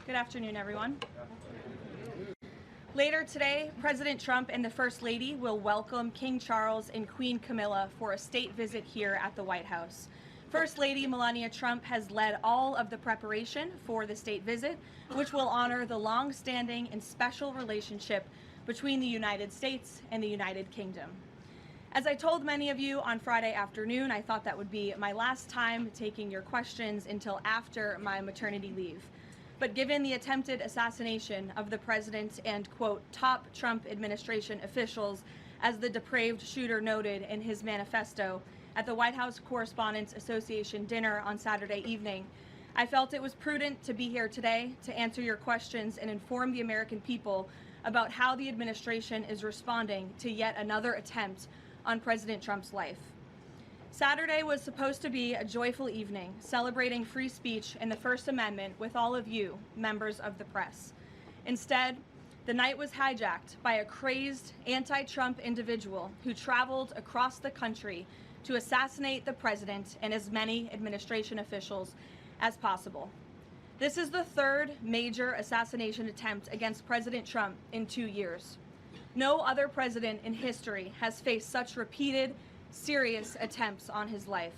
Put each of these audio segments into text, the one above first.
Good afternoon, everyone. Later today, President Trump and the First Lady will welcome King Charles and Queen Camilla for a state visit here at the White House. First Lady Melania Trump has led all of the preparation for the state visit, which will honor the long-standing and special relationship between the United States and the United Kingdom. As I told many of you on Friday afternoon, I thought that would be my last time taking your questions until after my maternity leave. But given the attempted assassination of the president and, quote, top Trump administration officials, as the depraved shooter noted in his manifesto at the White House Correspondents Association dinner on Saturday evening, I felt it was prudent to be here today to answer your questions and inform the American people about how the administration is responding to yet another attempt on President Trump's life. Saturday was supposed to be a joyful evening, celebrating free speech and the First Amendment with all of you, members of the press. Instead, the night was hijacked by a crazed anti-Trump individual who traveled across the country to assassinate the president and as many administration officials as possible. This is the third major assassination attempt against President Trump in 2 years. No other president in history has faced such repeated, serious attempts on his life.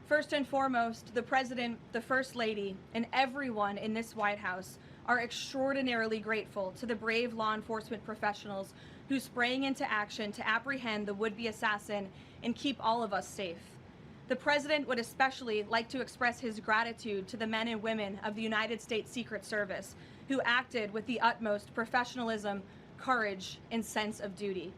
First and foremost, the President, the First Lady, and everyone in this White House are extraordinarily grateful to the brave law enforcement professionals who sprang into action to apprehend the would-be assassin and keep all of us safe. The President would especially like to express his gratitude to the men and women of the United States Secret Service who acted with the utmost professionalism, courage, and sense of duty.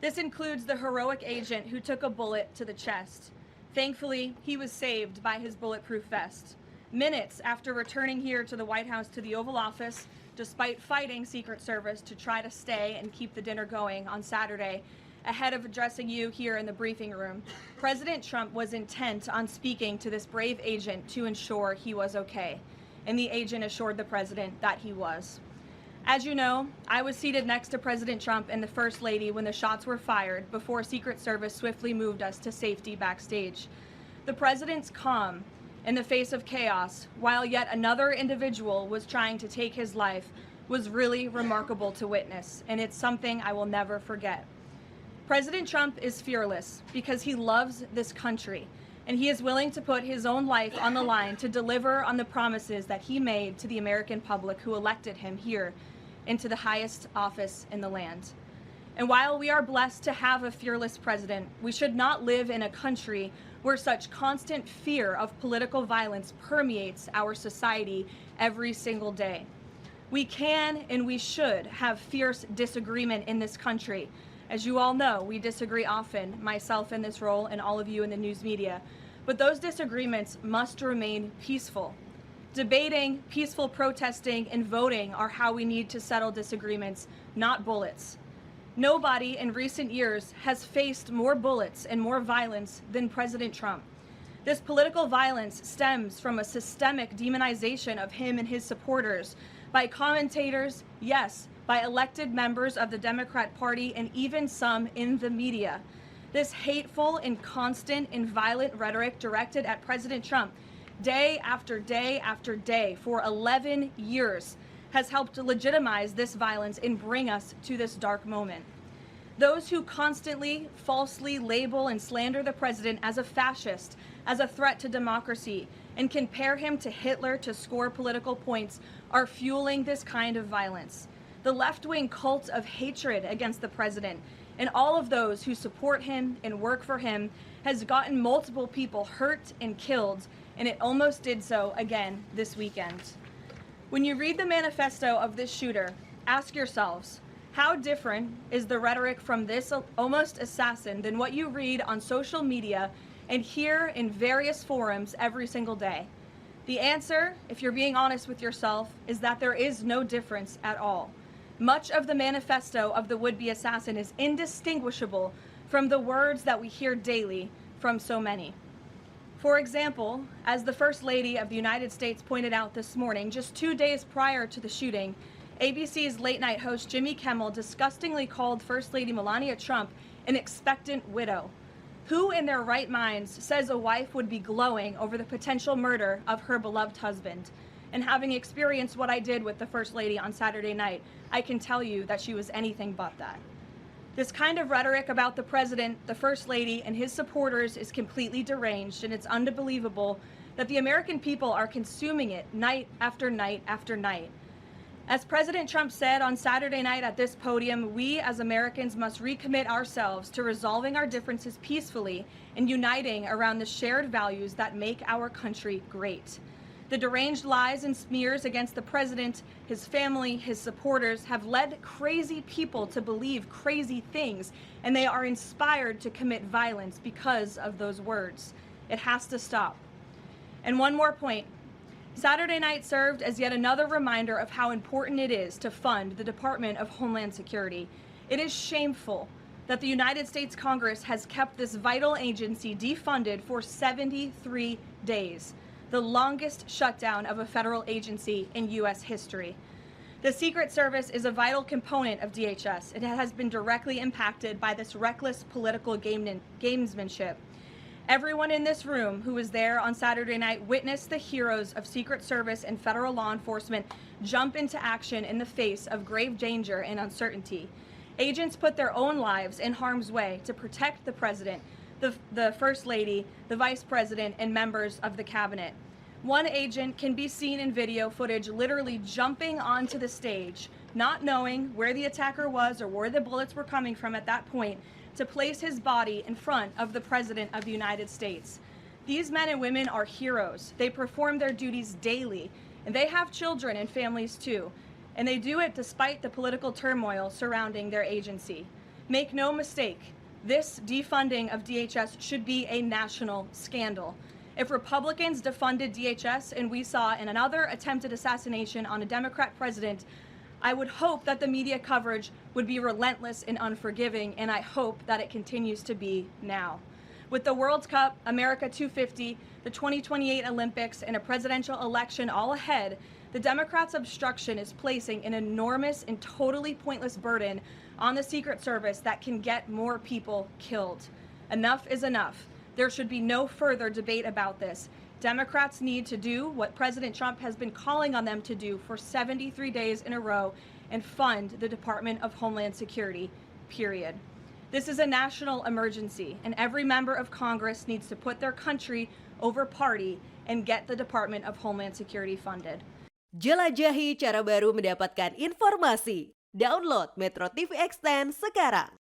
This includes the heroic agent who took a bullet to the chest. Thankfully, he was saved by his bulletproof vest. Minutes after returning here to the White House to the Oval Office, despite fighting Secret Service to try to stay and keep the dinner going on Saturday, ahead of addressing you here in the briefing room, President Trump was intent on speaking to this brave agent to ensure he was okay, and the agent assured the president that he was. As you know, I was seated next to President Trump and the First Lady when the shots were fired before Secret Service swiftly moved us to safety backstage. The president's calm in the face of chaos, while yet another individual was trying to take his life, was really remarkable to witness, and it's something I will never forget. President Trump is fearless because he loves this country, and he is willing to put his own life on the line to deliver on the promises that he made to the American public who elected him here into the highest office in the land. And while we are blessed to have a fearless president, we should not live in a country where such constant fear of political violence permeates our society every single day. We can and we should have fierce disagreement in this country. As you all know, we disagree often, myself in this role and all of you in the news media, but those disagreements must remain peaceful. Debating, peaceful protesting, and voting are how we need to settle disagreements, not bullets. Nobody in recent years has faced more bullets and more violence than President Trump. This political violence stems from a systemic demonization of him and his supporters by commentators, yes, by elected members of the Democrat Party, and even some in the media. This hateful and constant and violent rhetoric directed at President Trump day after day after day for 11 years has helped to legitimize this violence and bring us to this dark moment. Those who constantly falsely label and slander the president as a fascist, as a threat to democracy, and compare him to Hitler to score political points are fueling this kind of violence. The left-wing cult of hatred against the president and all of those who support him and work for him has gotten multiple people hurt and killed, and it almost did so again this weekend. When you read the manifesto of this shooter, ask yourselves, how different is the rhetoric from this almost assassin than what you read on social media and hear in various forums every single day? The answer, if you're being honest with yourself, is that there is no difference at all. Much of the manifesto of the would-be assassin is indistinguishable from the words that we hear daily from so many. For example, as the First Lady of the United States pointed out this morning, just 2 days prior to the shooting, ABC's late-night host Jimmy Kimmel disgustingly called First Lady Melania Trump an expectant widow. Who in their right minds says a wife would be glowing over the potential murder of her beloved husband? And having experienced what I did with the First Lady on Saturday night, I can tell you that she was anything but that. This kind of rhetoric about the President, the First Lady, and his supporters is completely deranged, and it's unbelievable that the American people are consuming it night after night after night. As President Trump said on Saturday night at this podium, we as Americans must recommit ourselves to resolving our differences peacefully and uniting around the shared values that make our country great. The deranged lies and smears against the president, his family, his supporters have led crazy people to believe crazy things, and they are inspired to commit violence because of those words. It has to stop. And one more point. Saturday night served as yet another reminder of how important it is to fund the Department of Homeland Security. It is shameful that the United States Congress has kept this vital agency defunded for 73 days, the longest shutdown of a federal agency in U.S. history. The Secret Service is a vital component of DHS. It has been directly impacted by this reckless political gamesmanship. Everyone in this room who was there on Saturday night witnessed the heroes of Secret Service and federal law enforcement jump into action in the face of grave danger and uncertainty. Agents put their own lives in harm's way to protect the president, the First Lady, the Vice President, and members of the cabinet. One agent can be seen in video footage literally jumping onto the stage, not knowing where the attacker was or where the bullets were coming from at that point, to place his body in front of the President of the United States. These men and women are heroes. They perform their duties daily, and they have children and families too. And they do it despite the political turmoil surrounding their agency. Make no mistake, this defunding of DHS should be a national scandal. If Republicans defunded DHS and we saw another attempted assassination on a Democrat president, I would hope that the media coverage would be relentless and unforgiving, and I hope that it continues to be now. With the World Cup, America 250, the 2028 Olympics, and a presidential election all ahead, the Democrats' obstruction is placing an enormous and totally pointless burden on the Secret Service that can get more people killed. Enough is enough. There should be no further debate about this. Democrats need to do what President Trump has been calling on them to do for 73 days in a row and fund the Department of Homeland Security, period. This is a national emergency, and every member of Congress needs to put their country over party and get the Department of Homeland Security funded. Jelajahi cara baru mendapatkan informasi. Download MetroTV Extend sekarang.